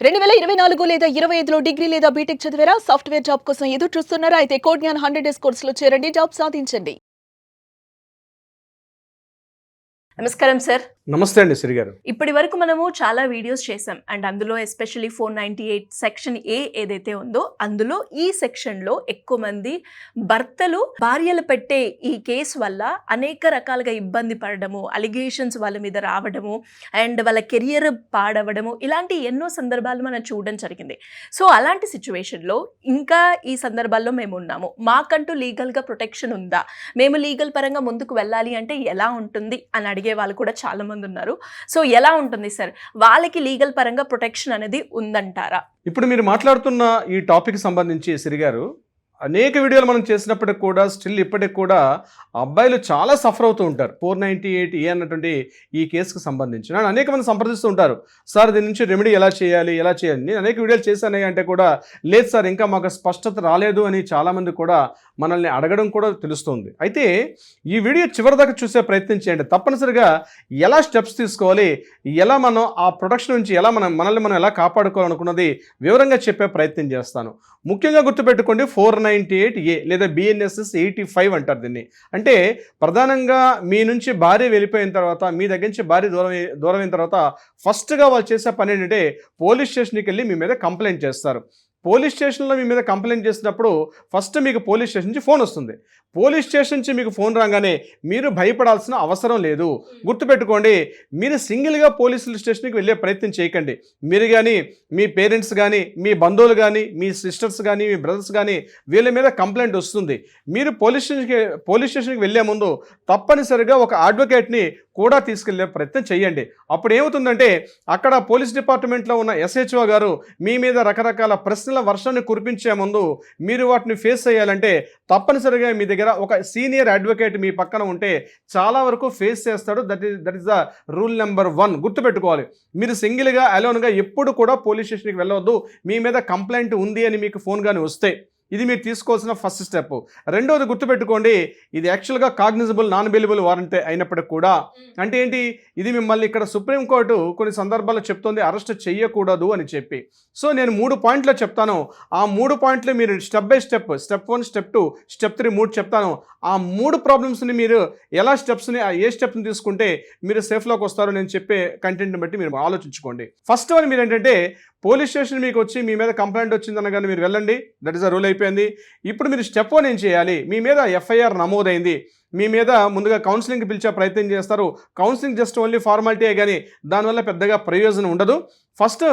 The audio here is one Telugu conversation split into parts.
2024 లేదా 25లో డిగ్రీ లేదా బీటెక్ చదివారా? సాఫ్ట్‌వేర్ జాబ్ కోసం ఎదురు చూస్తున్నారా? అయితే కోడ్‌జ్ఞాన్ 100 డేస్ కోర్సులో చేరండి. జాబ్ సాధించండి. నమస్కారం సార్. నమస్తే అండి శ్రీ గారు. ఇప్పటి వరకు మనము చాలా వీడియోస్ చేసాం అండ్ అందులో ఎస్పెషల్లీ 498 సెక్షన్ ఏ ఏదైతే ఉందో అందులో ఈ సెక్షన్లో ఎక్కువ మంది భర్తలు భార్యలు పెట్టే ఈ కేసు వల్ల అనేక రకాలుగా ఇబ్బంది పడడము, అలిగేషన్స్ వాళ్ళ మీద రావడము అండ్ వాళ్ళ కెరియర్ పాడవడము ఇలాంటి ఎన్నో సందర్భాలు మనం చూడడం జరిగింది. సో అలాంటి సిచ్యువేషన్లో ఇంకా ఈ సందర్భాల్లో మేము ఉన్నాము. మాకంటూ లీగల్గా ప్రొటెక్షన్ ఉందా, మేము లీగల్ పరంగా ముందుకు వెళ్ళాలి అంటే ఎలా ఉంటుంది అని అడిగే వాళ్ళు కూడా చాలా మంది ఉన్నారు. సో ఎలా ఉంటుంది సార్, వాళ్ళకి లీగల్ పరంగా ప్రొటెక్షన్ అనేది ఉందంటారా? ఇప్పుడు మీరు మాట్లాడుతున్న ఈ టాపిక్ సంబంధించి శ్రీ గారు అనేక వీడియోలు మనం చేసినప్పటికి కూడా స్టిల్ ఇప్పటికి కూడా అబ్బాయిలు చాలా సఫర్ అవుతూ ఉంటారు. 498 అన్నటువంటి ఈ కేసుకు సంబంధించి నన్ను అనేక మంది సంప్రదిస్తూ ఉంటారు. సార్ దీని నుంచి రెమెడీ ఎలా చేయాలి నేను అనేక వీడియోలు చేశాను అంటే కూడా లేదు సార్ ఇంకా మాకు స్పష్టత రాలేదు అని చాలామంది కూడా మనల్ని అడగడం కూడా తెలుస్తుంది. అయితే ఈ వీడియో చివరిదాకా చూసే ప్రయత్నం చేయండి. తప్పనిసరిగా ఎలా స్టెప్స్ తీసుకోవాలి, ఎలా మనం ఆ ప్రొటెక్షన్ నుంచి ఎలా మనల్ని మనం ఎలా కాపాడుకోవాలనుకున్నది వివరంగా చెప్పే ప్రయత్నం చేస్తాను. ముఖ్యంగా గుర్తుపెట్టుకోండి, 498 లేదా BNSS 85 అంటారు దీన్ని. అంటే ప్రధానంగా మీ నుంచి భార్య వెళ్ళిపోయిన తర్వాత, మీ దగ్గర నుంచి భార్య దూరమైన తర్వాత ఫస్ట్గా వాళ్ళు చేసే పని ఏంటంటే పోలీస్ స్టేషన్కి వెళ్ళి మీ మీద కంప్లైంట్ చేస్తారు. పోలీస్ స్టేషన్లో మీ మీద కంప్లైంట్ చేసినప్పుడు ఫస్ట్ మీకు పోలీస్ స్టేషన్ నుంచి ఫోన్ వస్తుంది. పోలీస్ స్టేషన్ నుంచి మీకు ఫోన్ రాగానే మీరు భయపడాల్సిన అవసరం లేదు. గుర్తుపెట్టుకోండి, మీరు సింగిల్గా పోలీస్ స్టేషన్కి వెళ్ళే ప్రయత్నం చేయకండి. మీరు కానీ, మీ పేరెంట్స్ కానీ, మీ బంధువులు కానీ, మీ సిస్టర్స్ కానీ, మీ బ్రదర్స్ కానీ వీళ్ళ మీద కంప్లైంట్ వస్తుంది. మీరు పోలీస్ స్టేషన్కి వెళ్ళే ముందు తప్పనిసరిగా ఒక అడ్వకేట్ని కూడా తీసుకెళ్లే ప్రయత్నం చేయండి. అప్పుడు ఏమవుతుందంటే అక్కడ పోలీస్ డిపార్ట్మెంట్లో ఉన్న SHO గారు మీ మీద రకరకాల ప్రశ్నల వర్షాన్ని కురిపించే ముందు మీరు వాటిని ఫేస్ చేయాలంటే తప్పనిసరిగా మీ దగ్గర ఒక సీనియర్ అడ్వకేట్ మీ పక్కన ఉంటే చాలా వరకు ఫేస్ చేస్తాడు. That is the rule number 1. గుర్తుపెట్టుకోవాలి, మీరు సింగిల్గా అలోన్గా ఎప్పుడు కూడా పోలీస్ స్టేషన్కి వెళ్ళవద్దు. మీ మీద కంప్లైంట్ ఉంది అని మీకు ఫోన్ కానీ వస్తే ఇది మీరు తీసుకోవాల్సిన ఫస్ట్ స్టెప్. రెండోది గుర్తుపెట్టుకోండి, ఇది యాక్చువల్గా కాగ్నిజబుల్ నాన్ బెయిలబుల్ వారెంట్ అయినప్పటికి కూడా అంటే ఏంటి, ఇది మిమ్మల్ని ఇక్కడ సుప్రీంకోర్టు కొన్ని సందర్భాల్లో చెప్తుంది అరెస్ట్ చేయకూడదు అని చెప్పి. సో నేను 3 పాయింట్లు చెప్తాను. ఆ 3 పాయింట్లు మీరు step by step, step 1, step 2, step 3 3 చెప్తాను. ఆ 3 ప్రాబ్లమ్స్ని మీరు ఎలా ఏ స్టెప్ని తీసుకుంటే మీరు సేఫ్లోకి వస్తారో నేను చెప్పే కంటెంట్ని బట్టి మీరు ఆలోచించుకోండి. ఫస్ట్ వన్ మీరు ఏంటంటే పోలీస్ స్టేషన్ మీకు వచ్చి మీ మీద కంప్లైంట్ వచ్చిందనగానే మీరు వెళ్ళండి. దట్ ఈస్ అ రూల్ అయిపోయింది. ఇప్పుడు మీరు స్టెప్ 1 ఏం చేయాలి, మీ మీద FIR నమోదైంది, మీ మీద ముందుగా కౌన్సిలింగ్కి పిలిచే ప్రయత్నం చేస్తారు. కౌన్సిలింగ్ జస్ట్ ఓన్లీ ఫార్మాలిటీయే కానీ దానివల్ల పెద్దగా ప్రయోజనం ఉండదు. ఫస్ట్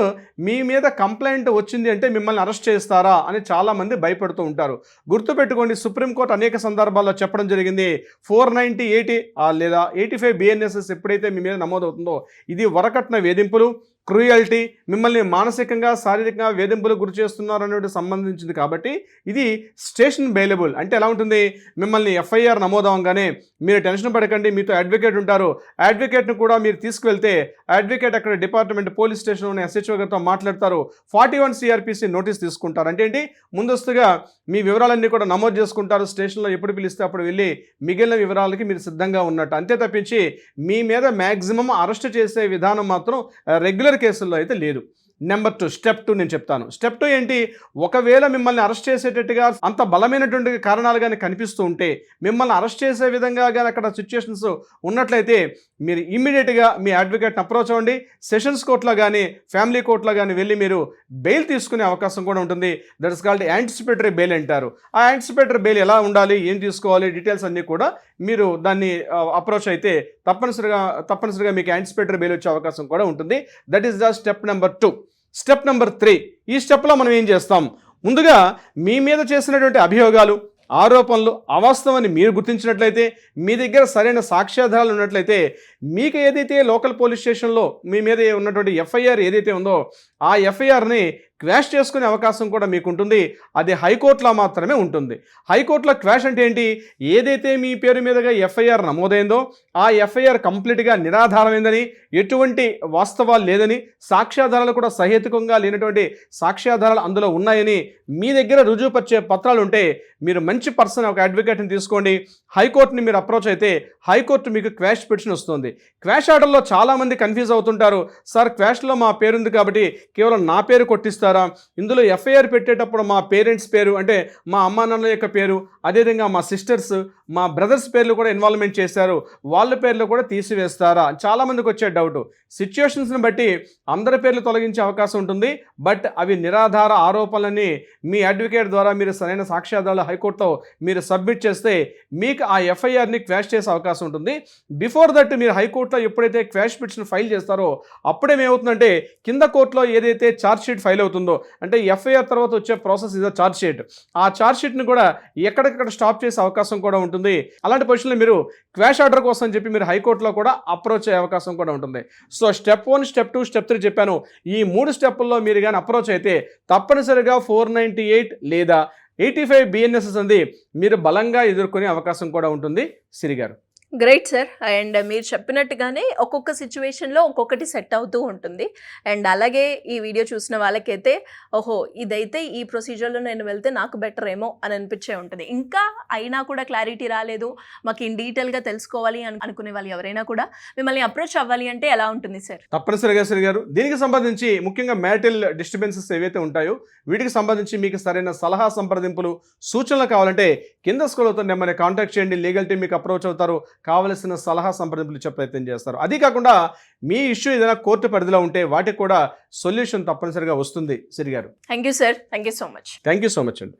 మీ మీద కంప్లైంట్ వచ్చింది అంటే మిమ్మల్ని అరెస్ట్ చేస్తారా అని చాలామంది భయపడుతూ ఉంటారు. గుర్తుపెట్టుకోండి, సుప్రీంకోర్టు అనేక సందర్భాల్లో చెప్పడం జరిగింది 498 లేదా 85 BNSS ఎప్పుడైతే మీ మీద నమోదవుతుందో ఇది వరకట్న వేధింపులు, క్రూయల్టీ, మిమ్మల్ని మానసికంగా శారీరకంగా వేధింపులకు గురి చేస్తున్నారు అనేది సంబంధించింది. కాబట్టి ఇది స్టేషన్ బెయిలబుల్. అంటే ఎలా ఉంటుంది, మిమ్మల్ని FIR నమోదవగానే మీరు టెన్షన్ పడకండి, మీతో అడ్వకేట్ ఉంటారు. అడ్వకేట్ను కూడా మీరు తీసుకువెళ్తే అడ్వకేట్ అక్కడ డిపార్ట్మెంట్ పోలీస్ స్టేషన్లోని SHO గారితో మాట్లాడతారు. 41 CRPC నోటీస్ తీసుకుంటారు. అంటే ఏంటి, ముందస్తుగా మీ వివరాలన్నీ కూడా నమోదు చేసుకుంటారు. స్టేషన్లో ఎప్పుడు పిలిస్తే అప్పుడు వెళ్ళి మిగిలిన వివరాలకి మీరు సిద్ధంగా ఉన్నట్టు. అంతే తప్పించి మీ మీద మ్యాక్సిమం అరెస్ట్ చేసే విధానం మాత్రం రెగ్యులర్ కేసుల్లో అయితే లేదు. నెంబర్ 2, స్టెప్ 2 నేను చెప్తాను. స్టెప్ 2 ఏంటి, ఒకవేళ మిమ్మల్ని అరెస్ట్ చేసేటట్టుగా అంత బలమైనటువంటి కారణాలు కానీ కనిపిస్తూ ఉంటే, మిమ్మల్ని అరెస్ట్ చేసే విధంగా కానీ అక్కడ సిచ్యుయేషన్స్ ఉన్నట్లయితే మీరు ఇమ్మీడియట్గా మీ అడ్వకేట్ని అప్రోచ్ అవ్వండి. సెషన్స్ కోర్టులో కానీ ఫ్యామిలీ కోర్టులో కానీ వెళ్ళి మీరు బెయిల్ తీసుకునే అవకాశం కూడా ఉంటుంది. That is called anticipatory bail అంటారు. ఆ యాంటిసిపేటరీ బెయిల్ ఎలా ఉండాలి, ఏం తీసుకోవాలి, డీటెయిల్స్ అన్నీ కూడా మీరు దాన్ని అప్రోచ్ అయితే తప్పనిసరిగా మీకు యాంటిసిపేటరీ బెయిల్ వచ్చే అవకాశం కూడా ఉంటుంది. That is the step number 2. Step number 3, ఈ స్టెప్లో మనం ఏం చేస్తాం, ముందుగా మీ మీద చేసినటువంటి అభియోగాలు, ఆరోపణలు అవాస్తవని మీరు గుర్తించినట్లయితే, మీ దగ్గర సరైన సాక్ష్యాధారాలు ఉన్నట్లయితే, మీకు ఏదైతే లోకల్ పోలీస్ స్టేషన్లో మీ మీద ఉన్నటువంటి FIR ఏదైతే ఉందో ఆ FIRని క్వాష్ చేసుకునే అవకాశం కూడా మీకు ఉంటుంది. అది హైకోర్టులో మాత్రమే ఉంటుంది. హైకోర్టులో క్వాష్ అంటే ఏంటి, ఏదైతే మీ పేరు మీదుగా FIR నమోదైందో ఆ FIR కంప్లీట్గా నిరాధారమైందని, ఎటువంటి వాస్తవాలు లేదని, సాక్ష్యాధారాలు కూడా సహేతుకంగా లేనటువంటి సాక్ష్యాధారాలు అందులో ఉన్నాయని మీ దగ్గర రుజువుపరిచే పత్రాలు ఉంటే మీరు మంచి పర్సన్ ఒక అడ్వకేట్ని తీసుకోండి. హైకోర్టుని మీరు అప్రోచ్ అయితే హైకోర్టు మీకు క్వాష్ పిటిషన్ వస్తుంది. క్వాష్ ఆర్డర్లో చాలామంది కన్ఫ్యూజ్ అవుతుంటారు. సార్ క్వాష్లో మా పేరు ఉంది కాబట్టి కేవలం నా పేరు కొట్టిస్తారా, ఇందులో ఎఫ్ఐఆర్ పెట్టేటప్పుడు మా పేరెంట్స్ పేరు అంటే మా అమ్మా నాన్నల యొక్క పేరు, అదేవిధంగా మా సిస్టర్స్ మా బ్రదర్స్ పేర్లు కూడా ఇన్వాల్వ్మెంట్ చేశారు, వాళ్ళ పేర్లు కూడా తీసివేస్తారా, చాలామందికి వచ్చే డౌట్. సిచ్యుయేషన్స్ని బట్టి అందరి పేర్లు తొలగించే అవకాశం ఉంటుంది. బట్ అవి నిరాధార ఆరోపణలని మీ అడ్వకేట్ ద్వారా మీరు సరైన సాక్ష్యాధారాలు హైకోర్టులో మీరు సబ్మిట్ చేస్తే మీకు ఆ ఎఫ్ఐఆర్ని క్వాష్ చేసే అవకాశం ఉంటుంది. బిఫోర్ దట్ మీరు హైకోర్టులో ఎప్పుడైతే క్వాష్ పిటిషన్ ఫైల్ చేస్తారో అప్పుడేమవుతుందంటే కింద కోర్టులో ఏదైతే ఛార్జ్ షీట్ ఫైల్ అవుతుందో అంటే ఎఫ్ఐఆర్ తర్వాత వచ్చే ప్రాసెస్ ఇస్ ఛార్జ్ షీట్, ఆ ఛార్జ్ షీట్ని కూడా ఎక్కడికక్కడ స్టాప్ చేసే అవకాశం కూడా ఉంటుంది. అలాంటి పొజిషన్లో మీరు క్వాష్ ఆర్డర్ కోసం చెప్పి మీరు హైకోర్టులో కూడా అప్రోచ్ అయ్యే అవకాశం కూడా ఉంటుంది. సో స్టెప్ 1, స్టెప్ 2, స్టెప్ 3 చెప్పాను. ఈ 3 స్టెప్పుల్లో మీరు కానీ అప్రోచ్ అయితే తప్పనిసరిగా 498 లేదా 85 BNSS అంది మీరు బలంగా ఎదుర్కొనే అవకాశం కూడా ఉంటుంది సిరి గారు. Great sir. అండ్ మీరు చెప్పినట్టుగానే ఒక్కొక్క సిచ్యువేషన్లో ఒక్కొక్కటి సెట్ అవుతూ ఉంటుంది. అండ్ అలాగే ఈ వీడియో చూసిన వాళ్ళకైతే ఓహో ఇదైతే ఈ ప్రొసీజర్లో నేను వెళ్తే నాకు బెటర్ ఏమో అని అనిపించే ఉంటుంది. ఇంకా అయినా కూడా క్లారిటీ రాలేదు, మాకు ఇన్ డీటెయిల్గా తెలుసుకోవాలి అనుకునే వాళ్ళు ఎవరైనా కూడా మిమ్మల్ని అప్రోచ్ అవ్వాలి అంటే ఎలా ఉంటుంది సార్? తప్పనిసరిగా సిరి గారు, దీనికి సంబంధించి ముఖ్యంగా మ్యారిటల్ డిస్టర్బెన్సెస్ ఏవైతే ఉంటాయో వీటికి సంబంధించి మీకు సరైన సలహా సంప్రదింపులు సూచనలు కావాలంటే కింద స్క్రోల్ అవుతున్న నెంబర్ని కాంటాక్ట్ చేయండి. లీగల్ టీం మీకు అప్రోచ్ అవుతారు, కావలసిన సలహా సంప్రదింపులు ఇచ్చే ప్రయత్నం చేస్తారు. అదీ కాకుండా మీ ఇష్యూ ఏదైనా కోర్టు పరిధిలో ఉంటే వాటికి కూడా సొల్యూషన్ తప్పనిసరిగా వస్తుంది సిరి గారు. Thank you sir. Thank you so much. Thank you so much అండి.